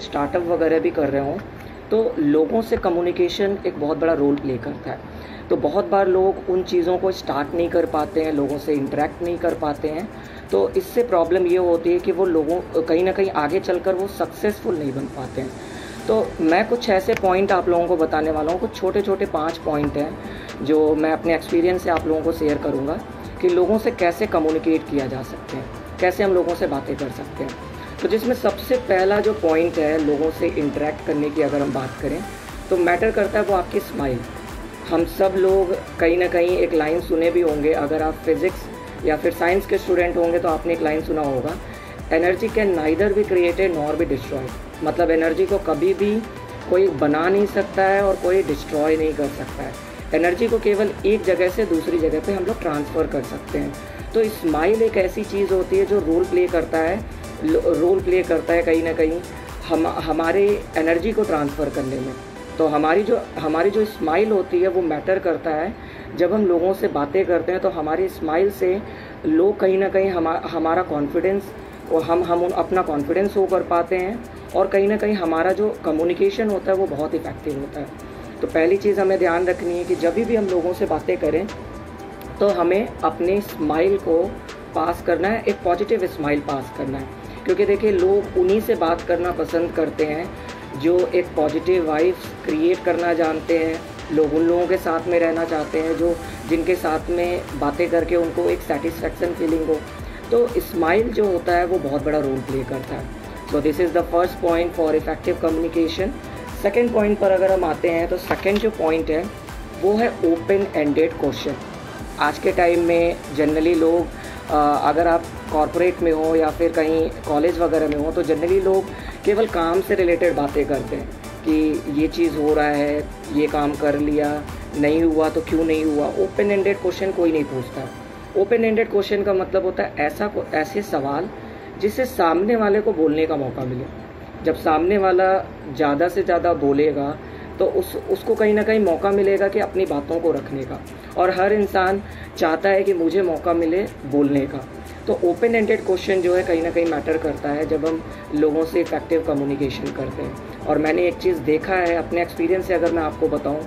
Startup वगैरह भी कर रहे हों तो लोगों से कम्युनिकेशन एक बहुत बड़ा रोल प्ले करता है। तो बहुत बार लोग उन चीज़ों को स्टार्ट नहीं कर पाते हैं, लोगों से इंटरेक्ट नहीं कर पाते हैं। तो इससे प्रॉब्लम ये होती है कि वो लोगों कहीं ना कहीं आगे चलकर वो सक्सेसफुल नहीं बन पाते हैं। तो मैं कुछ ऐसे पॉइंट आप लोगों को बताने वाला हूँ, कुछ छोटे छोटे 5 पॉइंट हैं जो मैं अपने एक्सपीरियंस से आप लोगों को शेयर करूँगा कि लोगों से कैसे कम्युनिकेट किया जा सकते हैं, कैसे हम लोगों से बातें कर सकते हैं। तो जिसमें सबसे पहला जो पॉइंट है लोगों से इंटरेक्ट करने की, अगर हम बात करें तो मैटर करता है वो आपकी स्माइल। हम सब लोग कहीं ना कहीं एक लाइन सुने भी होंगे, अगर आप फिज़िक्स या फिर साइंस के स्टूडेंट होंगे तो आपने एक लाइन सुना होगा, energy can neither be created nor be destroyed. मतलब एनर्जी को कभी भी कोई बना नहीं सकता है और कोई डिस्ट्रॉय नहीं कर सकता है। एनर्जी को केवल एक जगह से दूसरी जगह पे हम लोग ट्रांसफ़र कर सकते हैं। तो स्माइल एक ऐसी चीज़ होती है जो रोल प्ले करता है कहीं ना कहीं हमारे एनर्जी को ट्रांसफ़र करने में। तो हमारी जो स्माइल होती है वो मैटर करता है। जब हम लोगों से बातें करते हैं तो हमारी स्माइल से लोग कहीं ना कहीं हमारा कॉन्फिडेंस और हम अपना कॉन्फिडेंस शो कर पाते हैं, और कहीं ना कहीं हमारा जो कम्युनिकेशन होता है वो बहुत इफ़ेक्टिव होता है। तो पहली चीज़ हमें ध्यान रखनी है कि जब भी हम लोगों से बातें करें तो हमें अपने स्माइल को पास करना है, एक पॉजिटिव स्माइल पास करना है। क्योंकि देखिए, लोग उन्हीं से बात करना पसंद करते हैं जो एक पॉजिटिव वाइब्स क्रिएट करना जानते हैं। लोग उन लोगों के साथ में रहना चाहते हैं जिनके साथ में बातें करके उनको एक सेटिस्फैक्शन फीलिंग हो। तो स्माइल जो होता है वो बहुत बड़ा रोल प्ले करता है। So this is the first point for effective communication. Second point पर अगर हम आते हैं तो सेकेंड जो पॉइंट है वो है ओपन एंडेड क्वेश्चन। आज के टाइम में जनरली लोग अगर आप कॉरपोरेट में हो या फिर कहीं कॉलेज वगैरह में हो तो जनरली लोग केवल काम से रिलेटेड बातें करते हैं कि ये चीज़ हो रहा है, ये काम कर लिया, नहीं हुआ तो क्यों नहीं हुआ। ओपन एंडेड क्वेश्चन कोई नहीं पूछता। ओपन एंडेड क्वेश्चन का मतलब होता है ऐसे सवाल जिससे सामने वाले को बोलने का मौका मिले। जब सामने वाला ज़्यादा से ज़्यादा बोलेगा तो उसको कहीं ना कहीं मौका मिलेगा कि अपनी बातों को रखने का, और हर इंसान चाहता है कि मुझे मौका मिले बोलने का। तो ओपन एंडेड क्वेश्चन जो है कहीं ना कहीं मैटर करता है जब हम लोगों से इफेक्टिव कम्युनिकेशन करते हैं। और मैंने एक चीज़ देखा है अपने एक्सपीरियंस से, अगर मैं आपको बताऊं,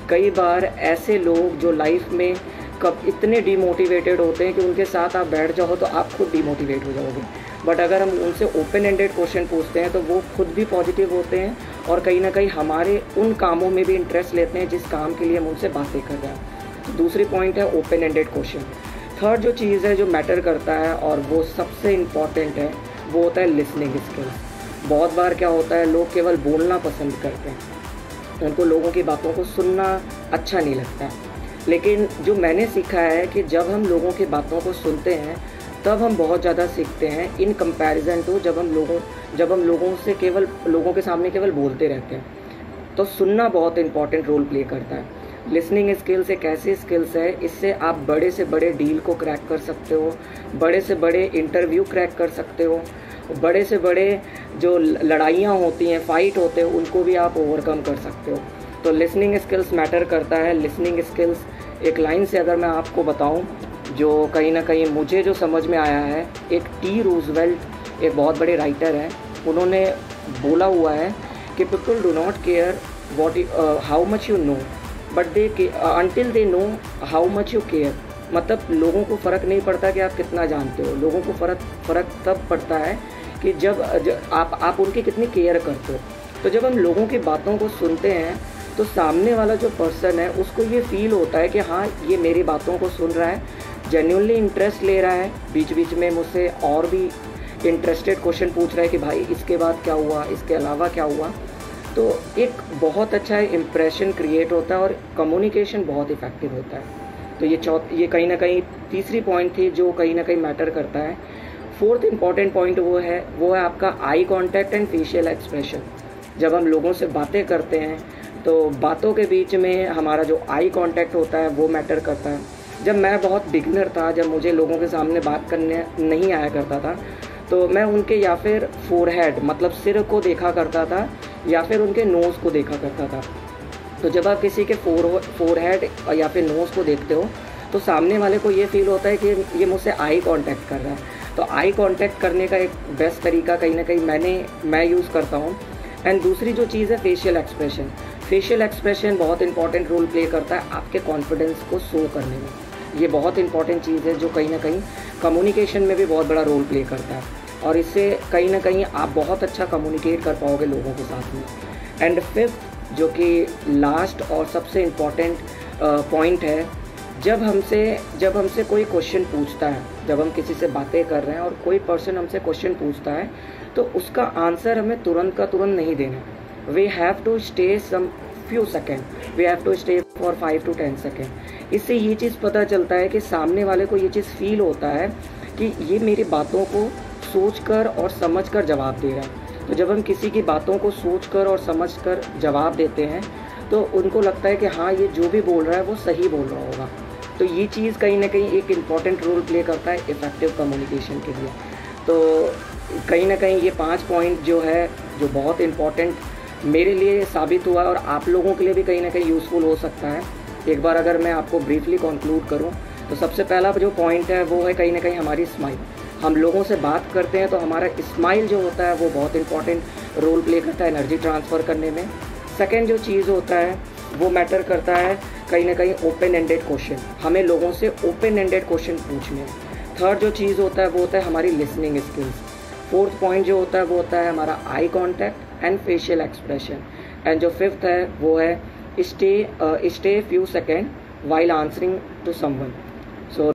कई बार ऐसे लोग जो लाइफ में कब इतने डिमोटिवेटेड होते हैं कि उनके साथ आप बैठ जाओ तो आप खुद डिमोटिवेट हो जाओगे। बट अगर हम उनसे ओपन एंडेड क्वेश्चन पूछते हैं तो वो खुद भी पॉजिटिव होते हैं और कहीं ना कहीं हमारे उन कामों में भी इंटरेस्ट लेते हैं जिस काम के लिए हम उनसे बातें कर रहे हैं। तो दूसरी पॉइंट है ओपन एंडेड क्वेश्चन। थर्ड जो चीज़ है जो मैटर करता है और वो सबसे इम्पॉर्टेंट है वो होता है लिसनिंग स्किल्स। बहुत बार क्या होता है, लोग केवल बोलना पसंद करते हैं, उनको लोगों की बातों को सुनना अच्छा नहीं लगता। लेकिन जो मैंने सीखा है कि जब हम लोगों की बातों को सुनते हैं तब हम बहुत ज़्यादा सीखते हैं इन कंपैरिजन टू जब हम लोगों से केवल लोगों के सामने केवल बोलते रहते हैं। तो सुनना बहुत इंपॉर्टेंट रोल प्ले करता है। लिसनिंग स्किल्स एक ऐसी स्किल्स है, इससे आप बड़े से बड़े डील को क्रैक कर सकते हो, बड़े से बड़े इंटरव्यू क्रैक कर सकते हो, बड़े से बड़े जो लड़ाइयाँ होती हैं, फाइट होते हैं, उनको भी आप ओवरकम कर सकते हो। तो लिसनिंग स्किल्स मैटर करता है। लिसनिंग स्किल्स एक लाइन से अगर मैं आपको बताऊं जो कहीं ना कहीं मुझे जो समझ में आया है, एक टी रूजवेल्ट एक बहुत बड़े राइटर हैं, उन्होंने बोला हुआ है कि people do not care how much you know but they until they know how much you care. मतलब लोगों को फ़र्क नहीं पड़ता कि आप कितना जानते हो, लोगों को फ़र्क तब पड़ता है कि जब आप उनकी कितनी केयर करते हो। तो जब हम लोगों की बातों को सुनते हैं तो सामने वाला जो पर्सन है उसको ये फील होता है कि हाँ, ये मेरी बातों को सुन रहा है, जेन्युइनली इंटरेस्ट ले रहा है, बीच बीच में मुझसे और भी इंटरेस्टेड क्वेश्चन पूछ रहा है कि भाई इसके बाद क्या हुआ, इसके अलावा क्या हुआ। तो एक बहुत अच्छा इम्प्रेशन क्रिएट होता है और कम्युनिकेशन बहुत इफेक्टिव होता है। तो ये कहीं ना कहीं तीसरी पॉइंट थी जो कहीं ना कहीं मैटर करता है। फोर्थ इंपॉर्टेंट पॉइंट वो है आपका आई कॉन्टैक्ट एंड फेशियल एक्सप्रेशन। जब हम लोगों से बातें करते हैं तो बातों के बीच में हमारा जो आई कांटेक्ट होता है वो मैटर करता है। जब मैं बहुत बिगनर था, जब मुझे लोगों के सामने बात करने नहीं आया करता था, तो मैं उनके या फिर फोरहेड मतलब सिर को देखा करता था या फिर उनके नोज़ को देखा करता था। तो जब आप किसी के फोरहेड या फिर नोज़ को देखते हो तो सामने वाले को ये फील होता है कि ये मुझसे आई कांटेक्ट कर रहा है। तो आई कांटेक्ट करने का एक बेस्ट तरीका कहीं ना कहीं मैं यूज़ करता हूँ एंड दूसरी जो चीज़ है फेशियल एक्सप्रेशन। फेशियल एक्सप्रेशन बहुत इंपॉर्टेंट रोल प्ले करता है आपके कॉन्फिडेंस को शो करने में। ये बहुत इंपॉर्टेंट चीज़ है जो कहीं ना कहीं कम्युनिकेशन में भी बहुत बड़ा रोल प्ले करता है, और इससे कहीं ना कहीं आप बहुत अच्छा कम्युनिकेट कर पाओगे लोगों के साथ में। एंड फिफ्थ जो कि लास्ट और सबसे इम्पॉर्टेंट पॉइंट है, जब हमसे कोई क्वेश्चन पूछता है, जब हम किसी से बातें कर रहे हैं और कोई पर्सन हमसे क्वेश्चन पूछता है, तो उसका आंसर हमें तुरंत का तुरंत नहीं देना। We have to stay some few second, we have to stay for 5 to 10 second. इससे ये चीज़ पता चलता है कि सामने वाले को ये चीज़ फील होता है कि ये मेरी बातों को सोचकर और समझकर जवाब दे रहा है। तो जब हम किसी की बातों को सोचकर और समझकर जवाब देते हैं तो उनको लगता है कि हाँ, ये जो भी बोल रहा है वो सही बोल रहा होगा। तो ये चीज़ कहीं ना कहीं एक इम्पॉर्टेंट रोल प्ले करता है इफ़ेक्टिव कम्युनिकेशन के लिए। तो कहीं ना कहीं ये 5 पॉइंट जो है, जो बहुत इम्पॉर्टेंट मेरे लिए साबित हुआ और आप लोगों के लिए भी कहीं ना कहीं यूज़फुल हो सकता है। एक बार अगर मैं आपको ब्रीफली कंक्लूड करूं तो सबसे पहला जो पॉइंट है वो है कहीं ना कहीं हमारी स्माइल। हम लोगों से बात करते हैं तो हमारा स्माइल जो होता है वो बहुत इंपॉर्टेंट रोल प्ले करता है एनर्जी ट्रांसफ़र करने में। सेकेंड जो चीज़ होता है वो मैटर करता है कहीं ना कहीं ओपन एंडेड क्वेश्चन, हमें लोगों से ओपन एंडेड क्वेश्चन पूछने हैं। थर्ड जो चीज़ होता है वो होता है हमारी लिसनिंग स्किल्स। फोर्थ पॉइंट जो होता है वो होता है हमारा eye contact and facial expression. And जो फिफ्थ है वो है stay few second while answering to someone. So